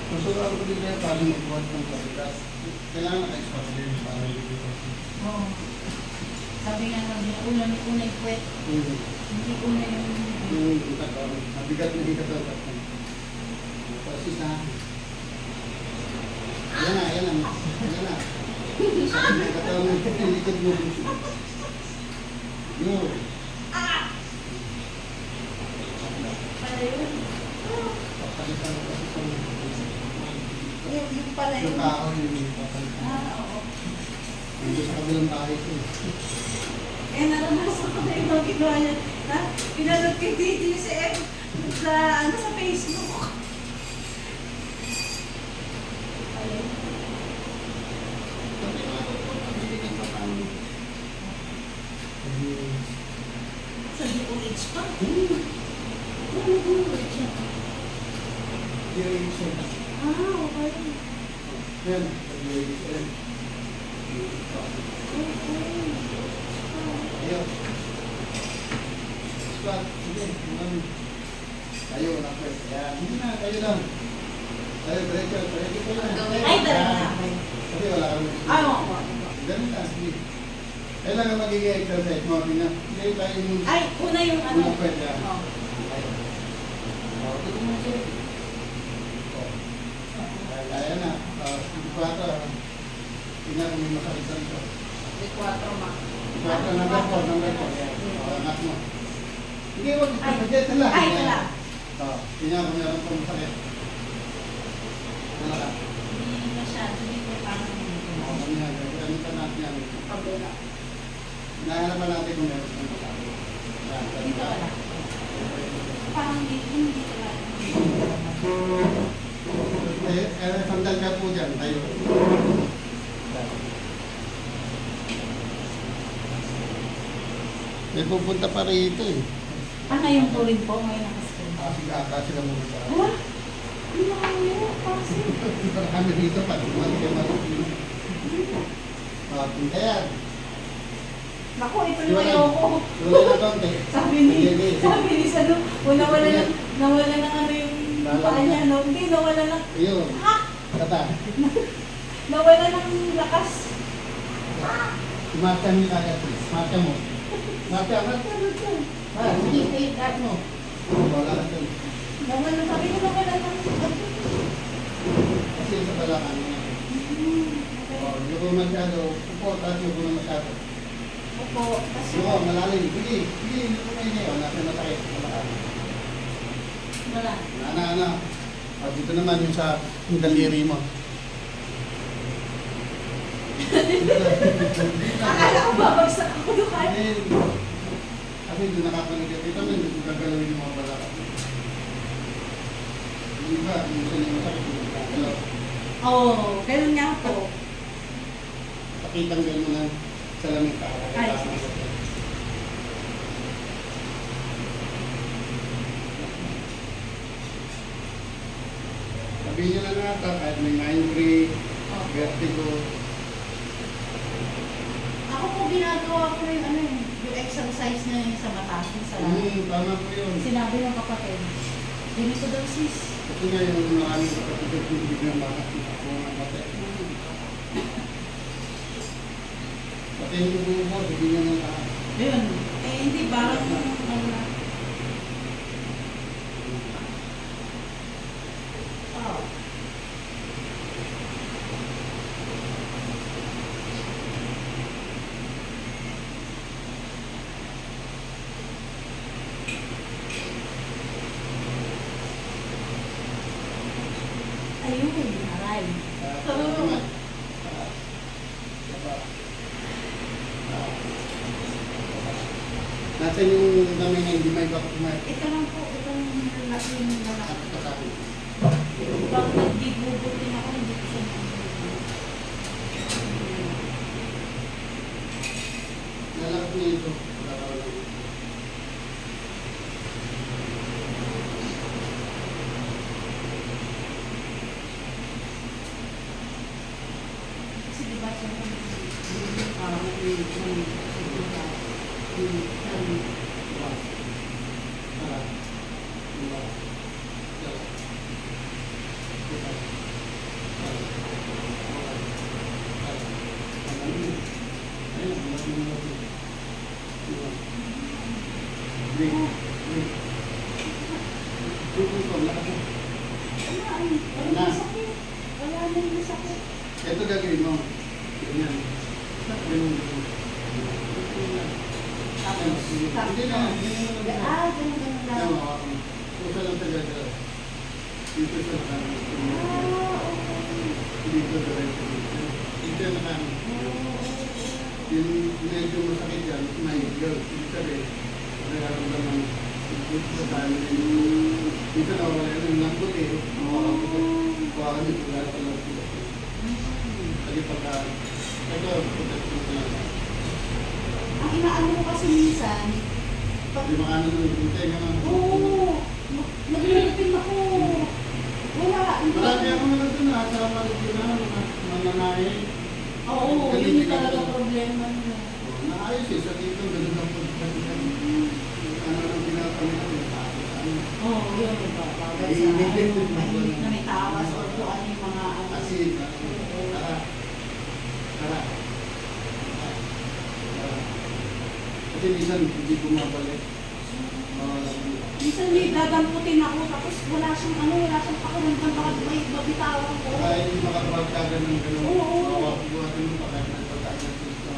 Masulaan ko din kaya paano magbuhat ng kabigas. Kailangan naka-expert din para dito. Oo. Sabi nga namin, unay kwet. Hindi unay yung... Mabigat na hikat ang katang. Pasis na. Yan na, yan na. Yan na. Sabi na katang ng likod mo. Yun. Para yun. Papalitan ko kasi sa Yung pala yun. yung kaon yung papalitan. Oo. Hindi sa kabilang tayo ito. Eh, naranasan ko na yung ginawa niya. Ha? Pinanood kay Didi sa sa Facebook. Sa DOH pa? Okay. Yan. Ayo. Squat. Sige. Tayo, nakapit. Yan. Hindi na, tayo lang. Tayo, diretso. Diretso ko lang. Ay, talaga. Kasi wala kami. Ay, oo. Ganun na, sige. Kailangan magiging exercise mo. Tingnan. Hindi tayo yung... Ay, una yung ano. Una pwede yan. Oo. Ito mo siya. Ayan na. Ikwata. Tingnan kung may makalitan ko. May 4 ma. Ikwata, number 4. Number 4. Anak mo. Hindi, huwag ito. Budget lang. Ay, wala. Tingnan kung meron pong sakit. Wala. Hindi masyado. Hindi ko parang Ganun ka natin yan. pabula. Naharapan natin kung meron pong sakit. Dito wala. Parang hindi wala. Sandal ka po dyan. Tayo. May pupunta pa rito eh. Yung turin po ngayon nakaskin? Kasi sila muna sa akin. Wala? Hindi na kami kasi. Para kami dito pa. Tumalik ka marunong. Punta yan. Naku, ito yung ayoko. Wala na konti. Sabi ni Sano, nawala ng ano yung paa niya, no? Hindi, nawala ng... Ayun. Ha? Kata. Nawala ng lakas. Marta mo kaya. Marta mo. Marta. Sige, take that mo. Wala na ito. Nawala, sabi ko nawala ng... Kasi sa balakan niya. Hindi ko masyado. Upo, tapos yung ko masyado. Opo, kasi... Oo, malalim. Sige, hindi ko may ngayon. Nasa masakit. Wala. Ana. Dito naman yung sa yung daliri mo. Akala ko babagsak ako doon. Kasi doon nakapanigat. Ito na yung gagalawin yung mga balakan. Yung iba, yung sa yung masakit, yung gagalaw. Oo, ganun nga po. Pakitang gano'n ng salamin ka. Ay, sabihin nyo na nata, kahit may migraine, vertigo. Ako po ginagawa ko yung ano yung exercise na yung sa mata, yung sa Tama po yun. sinabi ng kapatid. Ganito daw sis. Kasi nga yung maraming kapatid yung biglang bakit ako ng mata. Pati yung tubo mo, hindi nyo nang tahan. Ayun. Eh, hindi parang ano na. Oh. Ayun, aray. Nasaan yung gamay na hindi may bakit kumain? Ito lang po, itong lalaki yung lalaki. Ito sa akin. Pag nagdibubutin ako, hindi ko siya Lalakot niya ito. Lalakot lang. kasi diba siya Wala na sakit. Wala na yung sakit. Ito gagawin mo. Ganyan. Ganun. Tapos, Hindi na. ganun lang. Yan, hawakan mo. Pusa lang sa gagawin. Dito sa kanan. Dito sa right. Dito na kanan. Yung medyo masakit yan, mahigil. Ibig sabihin, nararamdaman dito sa kanan. Dito na wala yung lambot eh. Hawakan nyo, wala sa lambot. Lagi pagka, ito, protection ko lang. Ang inaano ko kasi minsan, Hindi makaano ng tenga ng... oo, naglilipin ako. Wala, hindi. Marami ako naman doon na sa maligid na mananahe. Oo, yun yung talaga problema niya. Naayos eh, sa dito, ganun ang pagkakasigan. Ano nang pinapamilang yung tapos. Oo, yun yung bagay sa mahilig na may tawas o kung ano yung mga ano. Kasi, tara. Kasi minsan hindi bumabalik. Minsan may dadamputin ako tapos wala siyang pakiramdam baka may babitawan ko. Kaya hindi makapagkagan ng gano'n. Oo. Buhatin mo pa kahit nagpagkain ng gusto.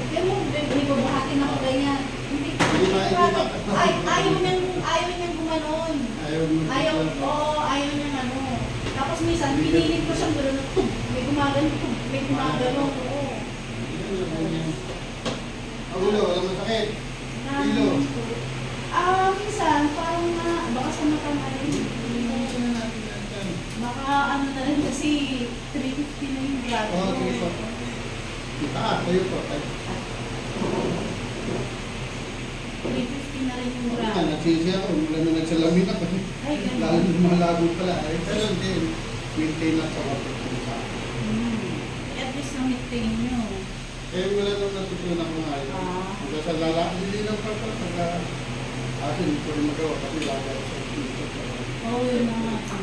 Kaya mo, may babahatin ako ganyan. Hindi ba? ayaw niyang gumanon. Ayaw niyang ano. Tapos minsan, pinilit ko siyang gano'n. May gumagano. Oo. Ulo, walang masakit. Ilo. Minsan, parang baka sa mata na rin. Baka ano na rin kasi 350 na yung grado. Oo, sige po. Taas, tayo po. 350 na rin yung grado. Nagsisi ako, wala na nagsalamin ako. Ay, ganun. Lalo na malago pala. Pero din, maintain lang sa kapit. At least na-maintain nyo. Eh, wala nang natutunan ko nga yun. Hanggang sa hindi lang pa pagka asin, hindi ko rin magawa kasi lagay sa dito. Oo, yun na nga.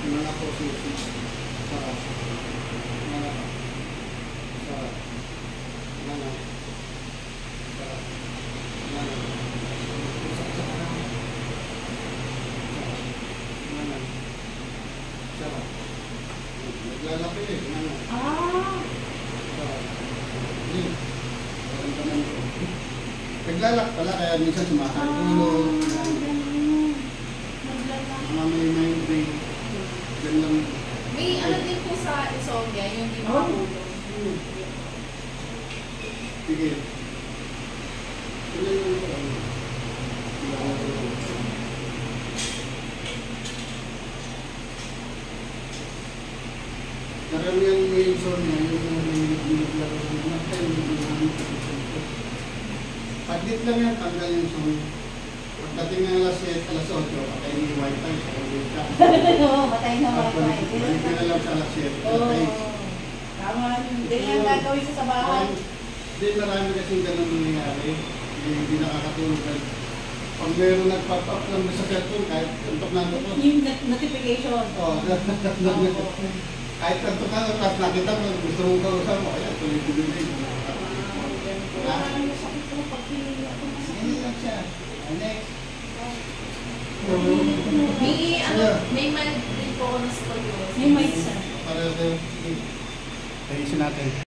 Yung mga posisi sa mga naglalaki eh. Naglalak pala kaya minsan sumakatulong. May brain. Ganun. May ano din po sa insomnia, yung di makatulog. Sige. Karamihan mo yung insomnia, yung naglaro ng mga tayo, paglit lang yan, tanggal yung insomnia. Pagdating ng alas 7, alas 8, patay yung wifi, sa ulit ka. Oo, patay na wifi. Balik ka na lang sa alas 7, Oo. patay. Tama, hindi yan gagawin sa bahay. Hindi, marami kasing ganun nangyayari. Hindi nakakatulog. Pag meron nagpap-up lang sa cellphone, kahit antok na antok. Yung notification. Oo, kahit antok na antok, tapos nakita mo, gusto mong kausap mo, ayan, tuloy-tuloy na yun. Wala na sakit ko pag pinili ako masakit. Ganyan lang siya. Next. May mild din po ako ng scoliosis. May mic sa. Para sa ayusin natin.